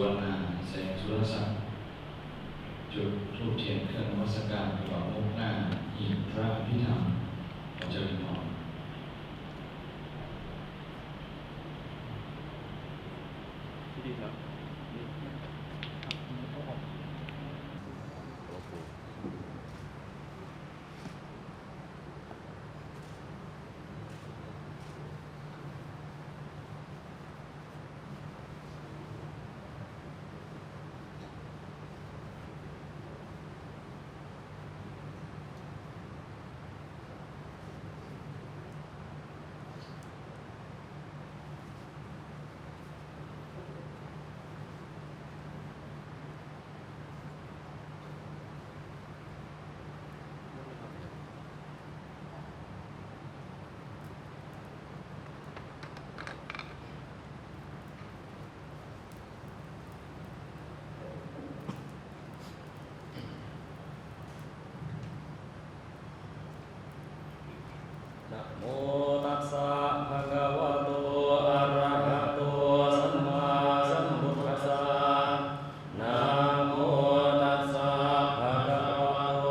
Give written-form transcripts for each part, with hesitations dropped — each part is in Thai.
วรรณาแสงสุรศักดิ์จุดธูปเทียนเครื่องนมัสการตลอดมุกหน้าหีบพระอภิธรรมเจริญพรที่ดีครับนะโมตัสสะภะคะวะโตอะระหะโตสัมมาสัมพุทธัสสะนะโมตัสสะภะคะวะโต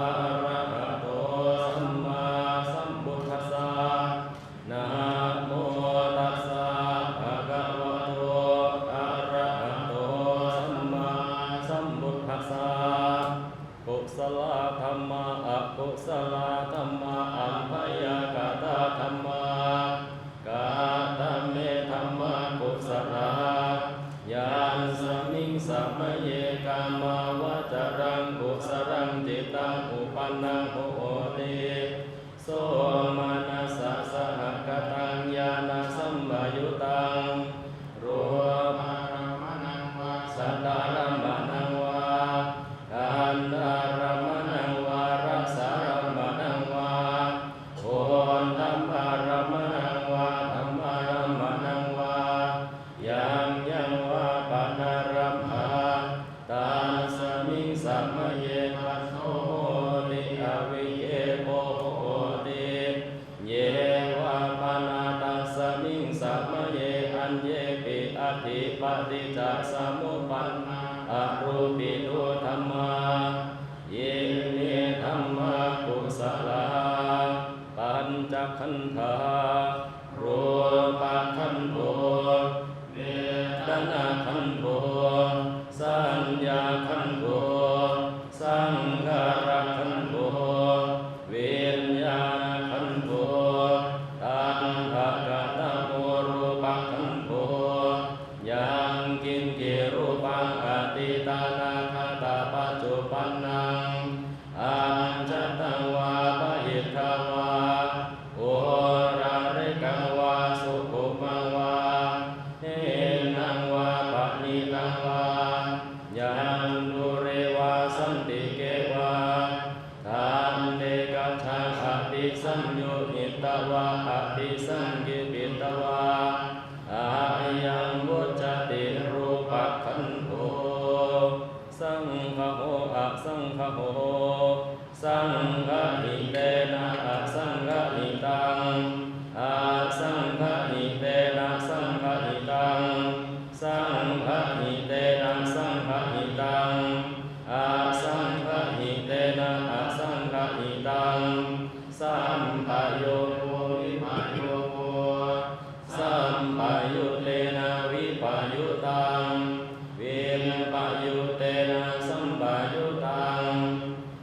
อะระหะโตสัมมาสัมพุทธัสสะนะโมตัสสะภะคะวะโตอะระหะโตสัมมาสัมพุทธัสสะกุศลธัมมาอะกุศลธัมมาอัมภยกตธัมมากาตเมธัมมากุศลายานสมิงสัมเยกามาวจรังกุศลังจิตังอุปันนังโหติโสมานัสสะสหกตังญาณสัมปยุตังรูปารมณังวาสัตตารมณังวาอันตารมณังวารัสสารมณังวาโอนธัมมารมณังวาธัมมารมณังวายังยังวาปะนารมหาตาสมิงสัมเยปัสโสติอวิเยโกโหติเยวาปานาตัสสมิงสัมเยอันเยปิอธิปติจจสมุปปันนาอรูปิโตธัมมาเยเนธัมมากุศลาปัญจขันธารูปขันโธเวทนาขันโธสัญญาขันโธสังขารขันโธวิญญาณขันโธตัณหากตโมรูปขันโธยังกินกิรูปังอติตานาคตาปัจจุปันนังอัญจตังวาปะหิทวาโอราริกังวาสุขุมังวาเฮนังวาปะนิตังวายังดุเรวาสันติเกวาทานเดกัจฉาอติสัมโยหิตวาอติสังกิปิตวาอายังวุจติรูปขันโธสังฆโหอะสังฆโหสังฆหิเตนะอะสังฆหิตังอะสังฆหิเตนะสังฆหิตังสังฆหิเตนะสังฆหิตังอะสังฆหิเตนะอะสังฆหิตังสัมปโยโควิปโยโคสัมปยุเตนะวิปยุตังวิปยุเตนะสัมปยุตัง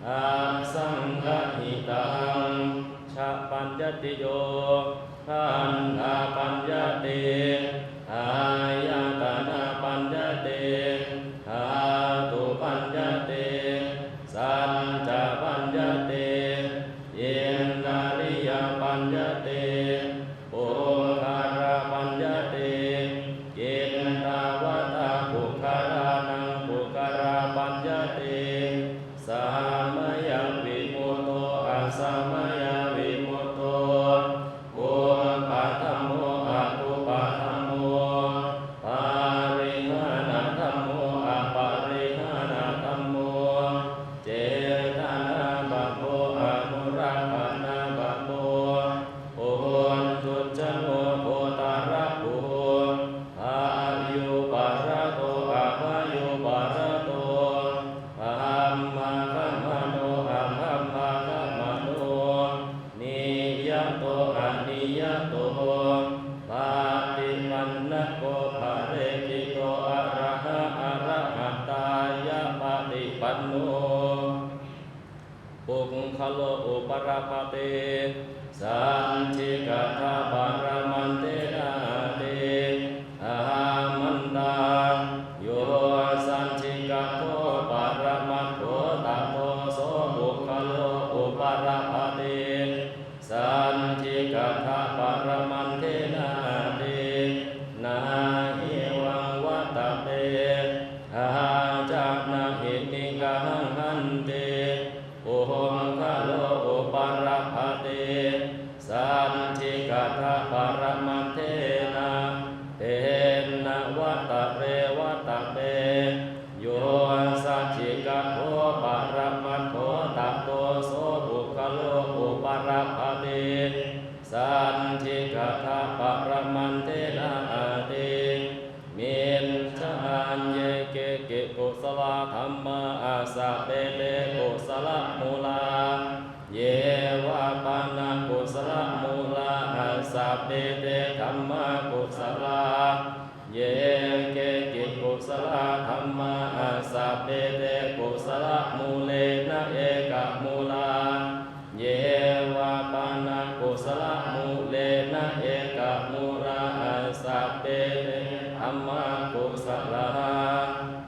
อะสังฆหิตังชะปัญญติโยทันทาปัญญติอายตนะปัญญติหาตุปัญญติสัจจะปัญญติเยนาริยปัญญติโอคาราปัญญติเกณตาวตาภุคารานังภุคาราปัญญติสามยวิมุตโตอะสามยวิมุตโตโอปะธัมโมอะอุปะธัมโมปาริหานะธัมโมอะปาริ คโลอุปราภเตสันทิกัตถะปรมันเตนะเตอามันตาโยสันทิกัตโตปรมัตโถตัตโตโสบุคโลอุปราภเตสันทิกัตถะปรมันเตนะเตนาหิวังวัตเตอาจานะหินิกังหันเตโอมคโลอุปราภเตสันทิกัตถะปรมันเตนะเตนะวัตเรวัตเตโยสัจจิกัตโตปรมัตโถตัตโตโสบุคโลอุปราภเตสันทิกัตถะปรมันเตนะเตมินชานเยเกเกกุศลธรรมะอาสะเปเตกุศลมูลาเยวะปานะกุศลมูลาอาสะเปเตธัมมะกุศลาเยเกกิกุศลธรรมะอาสะเปเตกุศลมูเลนะเอกมูลาเยวะปานะกุศลมูเลนะเอกมูลาอาสะเปเตธัมมะกุศลา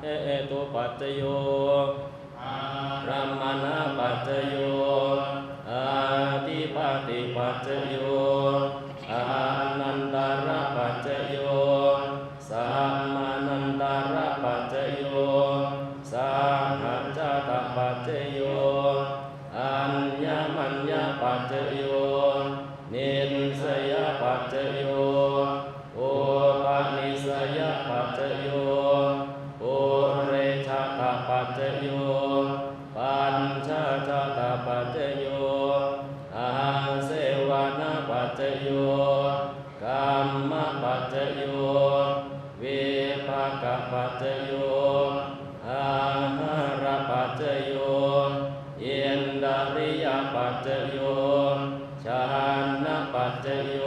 เอตุปัจจโยรัมมณปัจจโยอาทิปติปัจจโยอานันตระปัจจโยสัมมานันตระปัจจโยสัมหัจจตปัจจโยอัญญมัญญปัจจโยนิสยปัจจโยโอปานิสยปัจจโยโอเรชะตปัจจโยปัญชาชาตปัจจโยอาเสวนาปัจจโยกัมมะปัจจโยวิภากปัจจโยอาหารปัจจโยอินดาริยปัจจโยชานะปัจจโย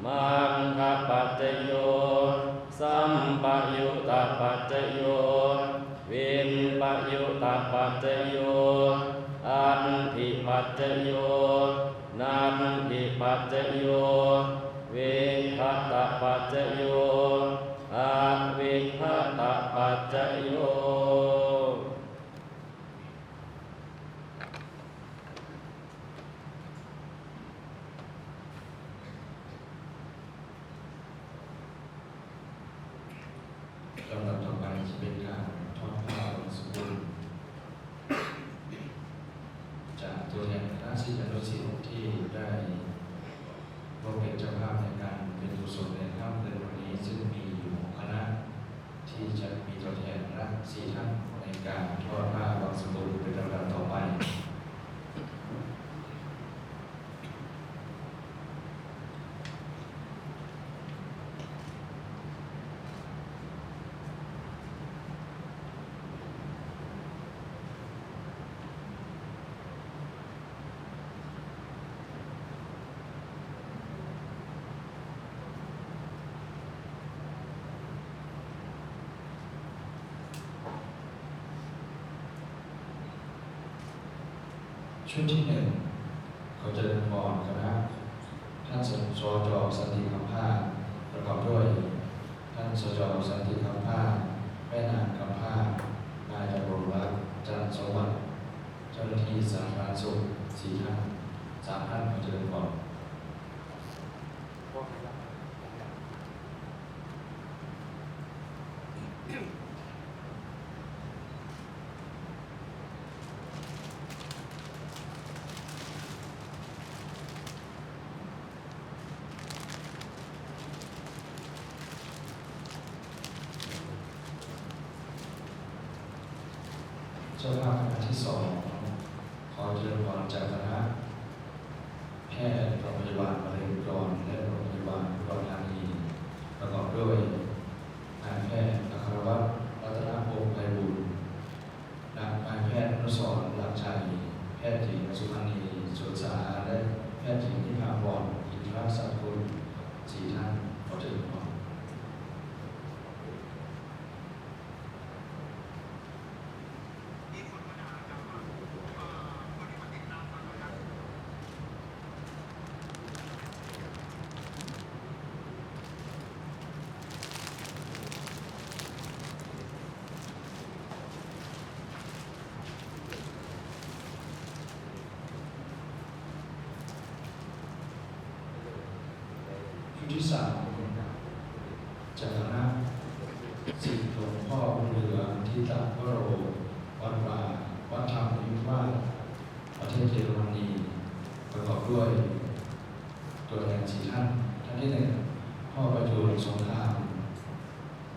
มังคปัจจโยสัมปยุตตปัจจโยวินปยุตตปัจจโยอันทิปัจจโยนันทิปัจจโยวิภัตตปัจจโยอวิภัตตปัจจโยลำดับต่อไปจะเป็นการทอดผ้าบางสกุลจากตัวแทนคณะศิษยานุศิษย์ที่ได้ร่วมเป็นเจ้าภาพในการเป็นกุศลในค่ำเดือนวันนี้ซึ่งมีอยู่คณะที่จะมีตัวแทนรับ4ท่านในการทอดผ้าบางสกุลเป็นลำดับต่อไปชุดที่1เขาจะเดินบอลคณะท่านสจสันติคำภาคประกอบด้วยท่านสจสันติคำภาคแม่นางคำภาคนายดำรงรัตน์จันทร์สวัสดิ์เจ้าหน้าที่สาธารณสุข4ท่าน3ท่านเขาจะเดินบอลเจ้าภาพคณะที่2ขอเจริญพรจากคณะแพทย์โรงพยาบาลมะเร็งอุดรและโรงพยาบาลอุดรธานีประกอบด้วยนายแพทย์อัครวัฒน์รัตนพงษ์ไพบูลย์นายแพทย์อนุสรณ์หลักชัยแพทย์หญิงสุพรรณีสวนสะอาดและแพทย์หญิงนิพาพรอินทรสัตย์กุล4ท่านขอเจริญพร เ 3จากคณะศิษย์หลวงพ่อบุญเหลือทิตวโรวัดป่าวัดธรรมยุทธวาสประเทศเยอรมนีประกอบด้วยตัวแทน4ท่านท่านที่1พ่อประยูรสงคราม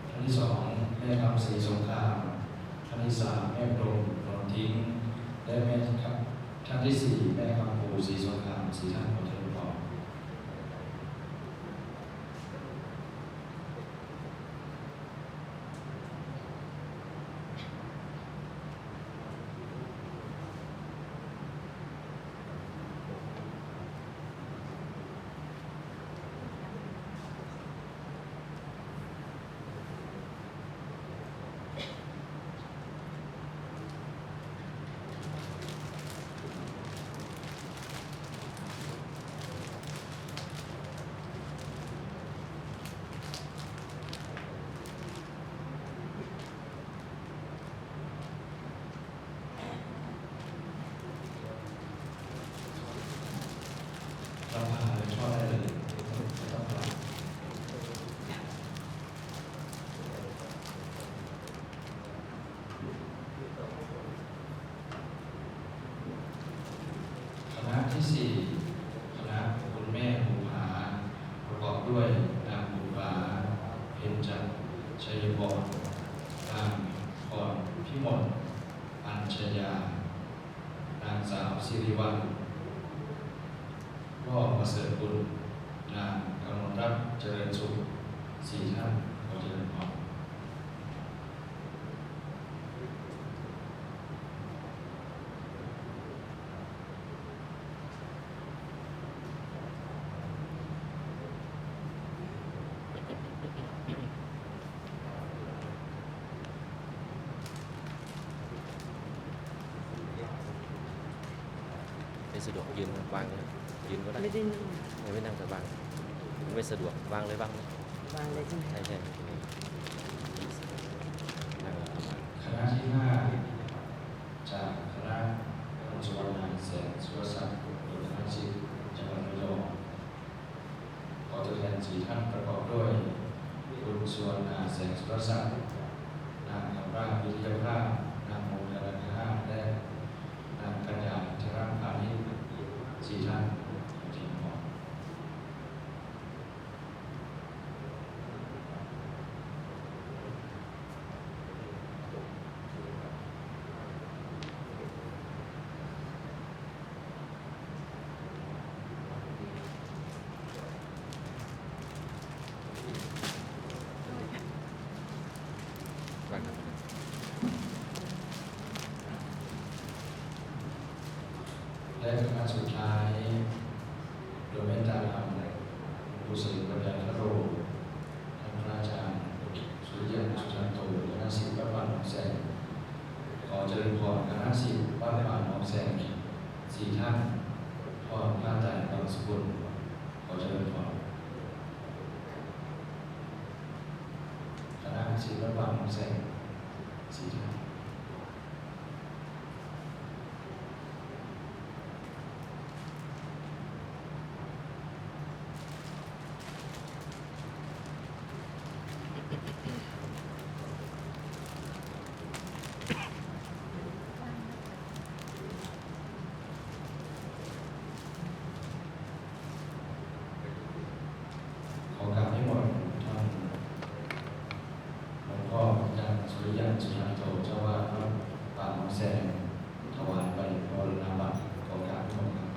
ท่านที่2แม่คำศรีสงครามท่านที่3แม่พรหมนนทิ้งและแม่ครับท่านที่4แม่คำภูศรีสงคราม4ท่านขอเชิญพรเราพาไปช่วยได้เลยไม่ต้องรับคณะที่4คณะคุณแม่บุภาประกอบด้วยนางบุภาเพ็ญจันทร์ชัยบรนางพรพิมลอัญชยานางสาวสิริวัลย์พ่อประเสริฐบุญนางกมลรัตน์เจริญสุข4ท่านขอเจริญพรไม่สะดวกยืนวางเลยยืนก็ได้ ไม่ได้นั่ง ไม่นั่งแต่วางไม่สะดวกวางเลยวางเลย วางเลยใช่ไหม ใช่ใช่นั่งแล้วเอาวาง คณะที่5จากคณะคุณสุวรรณแสงสุรศักดิ์โดยคณะศิษย์จังหวัดระยองขอตัวแทน4ท่านประกอบด้วยคุณสุวรรณแสงสุรศักดิ์นางคำราชวิทยาภาพนางมงคลธนาและนางกัญญาธรพานิช4ท่านทีมหมอ วางครับ และคณะสุดท้ายโดยเมตตาธรรมผู้ศิริปัญญาคโรท่านพระอาจารย์สุริยันสุจันโตคณะศิษย์วัดป่าหนองแสงขอเจริญพรคณะศิษย์วัดป่าหนองแสง4ท่านพ่อพระอาจารย์บางสกุลขอเจริญพรคณะศิษย์วัดป่าหนองแสง4ท่านขอกราบให้หมดท่านหลวงพ่ออาจารย์สุริยันสุจันโตเจ้าวาดวัดป่าหนองแสงถวายไปมรณบัตรขอกราบให้หมดครับ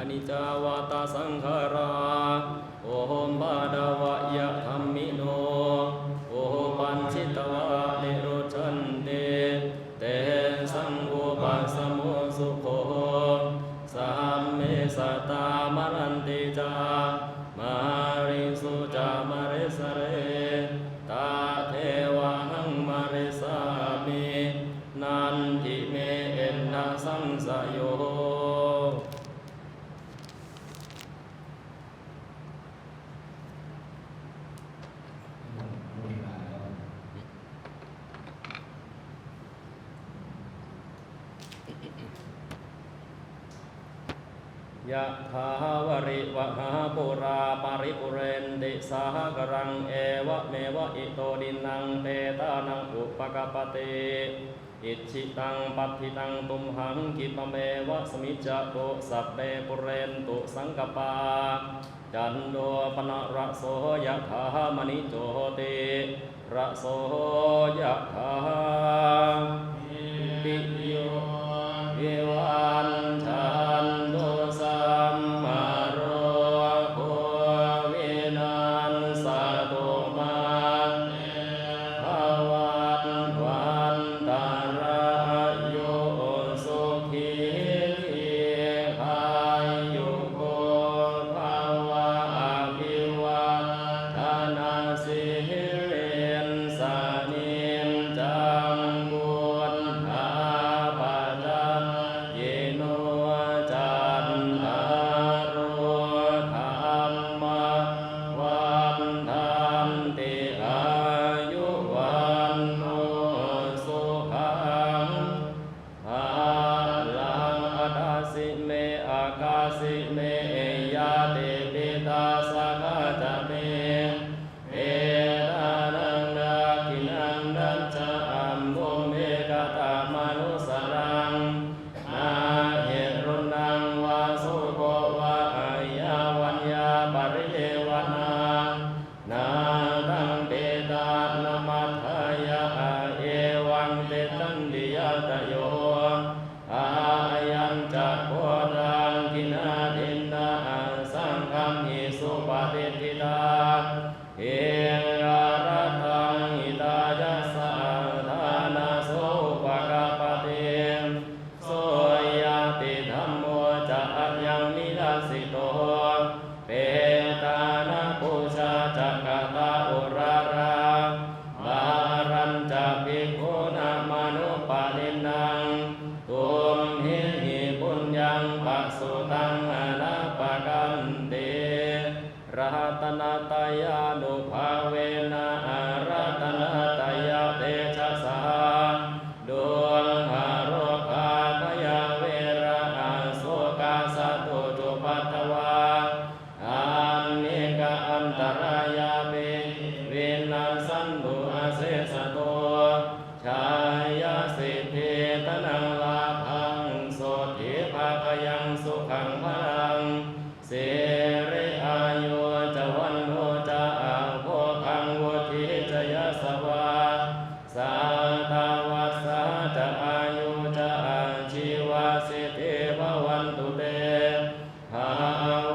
นิจจาวาตาสังขาราโอโหมบาดาวะยะธัมมิโนโอปัญชิตวะนิโรชันเตเตสังโฆปัสสโมสุโขสัมเมสตามรันติจามาริสุจามะเรสเรตาเทวะหังมะเรสามินันทิเมเอ็นนาสังสโยยะถาวริวหาปุราปาริปุเรนติสาหกรังเอวะเมวะอิโตดินังเตตานังอุปกปปติอิชิตังปัฏฐิตังตุมหังกิปะเมวะสมิจจโตสัพเปปุเรนตุสังกปาจันโดปนะระโสยะถามณิโจติระโสยะถาปิโยวิวันชันโตสัมมาโรโควินัสสตุมาภวันวันตารายโยสุขีทีพายุโกภาวะอภิวาทนาสิรินสานินจังบุญหาปัจจเยโนจันทารุธรรมวันทันติอายุวันโนสุขังภาลังอัตสิเมอากาสิเมยาเตปิตาสักจเมเอตานังนาคินังนัจจอัมบุเมกตามนุสรังนาเหรุนังวาสุโกวะอายาวัญญาปริเยวนานาตังเตตานามัทธายะเอวังเตตังดิยตโยอายัญจักโพธังกินาทินนาสังฆัมหิสุปฏิทิตาเออารัตังอิตายัสสะทานาโสปะกปะเตโสยติธัมโมจะอัญญังนิราสิโตเปตานะปุชาจักกตาอุราราบารัญจะภิกขุนะมนุปาลินังตุมหิปุญญังปัสสุตังอนาปกันเตรัตนาตายานุภาเวนะรัตนาตายาเตชะสาดวงหาโรคาพยาเวระโสกาสตุจุปัตตวาอันนิกะอันตรายาเปวินาสันตุอาเสสโตชายาสิทธิตนังลาภังโสธิภาคยังสุขังพลังเสริอายุจวันโนจะโภคังวุฒิจยสวาสาตาวัสสะจะอายุจะชีวาสิทธิภวันตุเตภา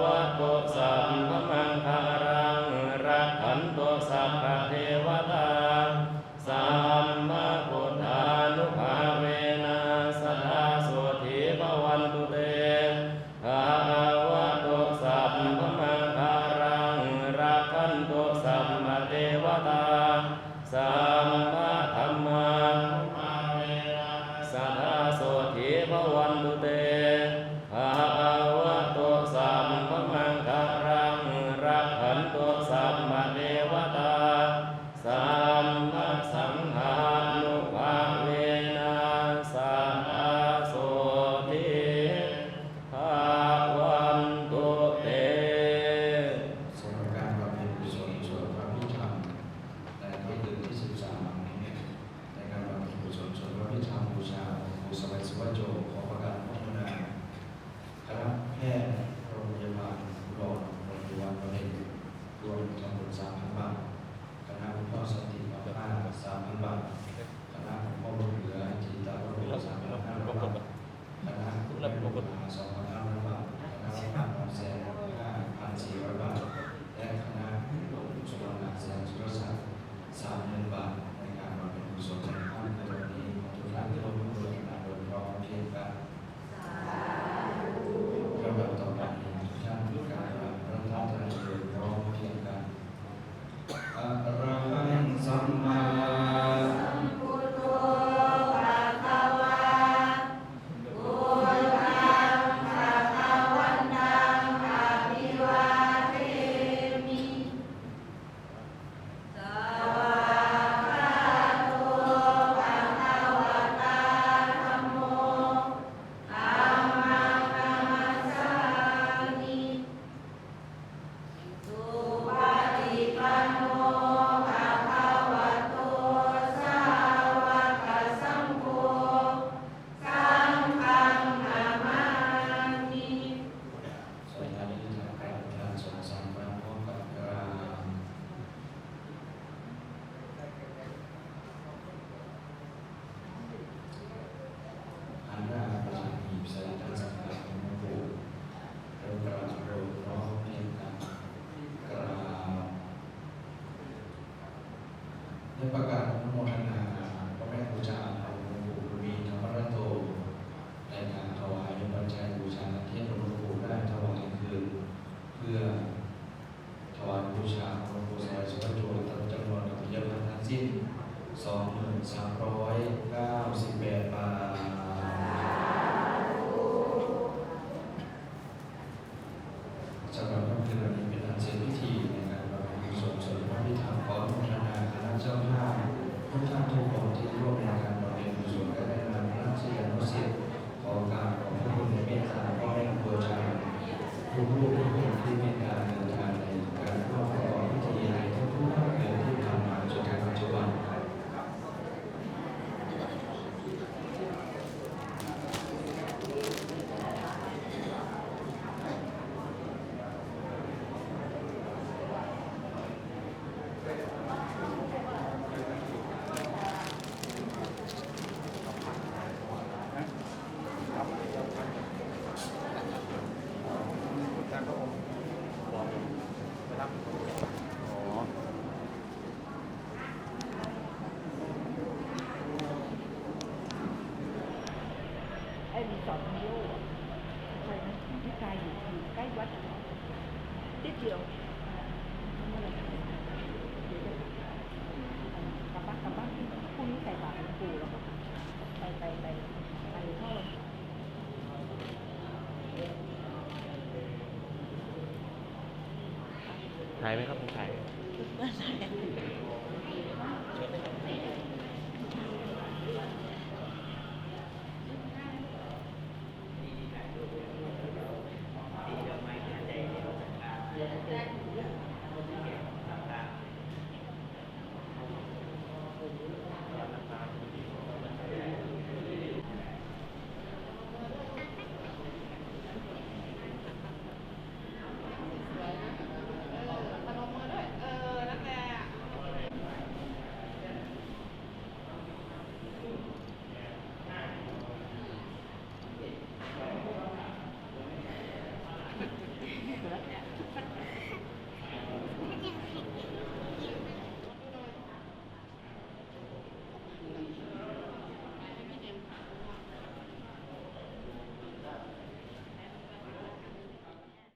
วะโตสัมภมังคารังรักขันโตสัพพะเทวตาสัมมาพุทธานุภาเวนะสัทธาโสธิภวันตุเตภาวะโตสัพพมังคารังรักขันโตสัมมาเทวตาสัมมาธัมมานุภาเวนะสัทธาโสธิภวันตุเตภาวะโตสัพพมังคารังรักขันโตสัมมาเทวตาสัมมาสังฆานุภาเวนะสัทธาโสธิภวันตุเต สำหรับการบำเพ็ญกุศลสวดพระพิธรรมในค่ำคืนที่ ได้ประกาศอนุโมทนาพระแม่ครูเจ้าหลวงปู่บุญมีธรรมรัตโตในการถวายปัจจัยบูชาที่หลวงปู่ได้ถวายคืนเพื่อถวายบูชาหลวงปู่สมัยสุวรรณโจทย์จำนวนเยอะทั้งสิ้น 2398 บาทสำหรับค่ำคืนวันนี้เป็นอันเสร็จพิธีในการบำเพ็ญกุศลสวดพระพิธรรมขออนุโมทนาคณะเจ้าภาพทุกท่านทุกคนที่ร่วมในการบำเพ็ญกุศลและได้นำพระศิษยานุศิษย์ขอการขอบพระคุณในเมตตาพ่อแม่ครูอาจารย์ทุกรูปทุกคนที่เมตตาเดินทางในการร่วมประกอบพิธีในทุกๆภาคเดือนที่ผ่านมาจนถึงปัจจุบัน การพระองค์บอกไปรับอ๋อ ไอ้รีสอร์ทนิโออ่ะใช่ไหมที่กายอยู่ใกล้วัดนิดเดียวนั่นแหละเดี๋ยวจะกลับบ้านพรุ่งนี้ใส่บาตรหลวงปู่แล้วก็ไปเข้า ถ่ายไหมครับผมถ่าย เมื่อไหร่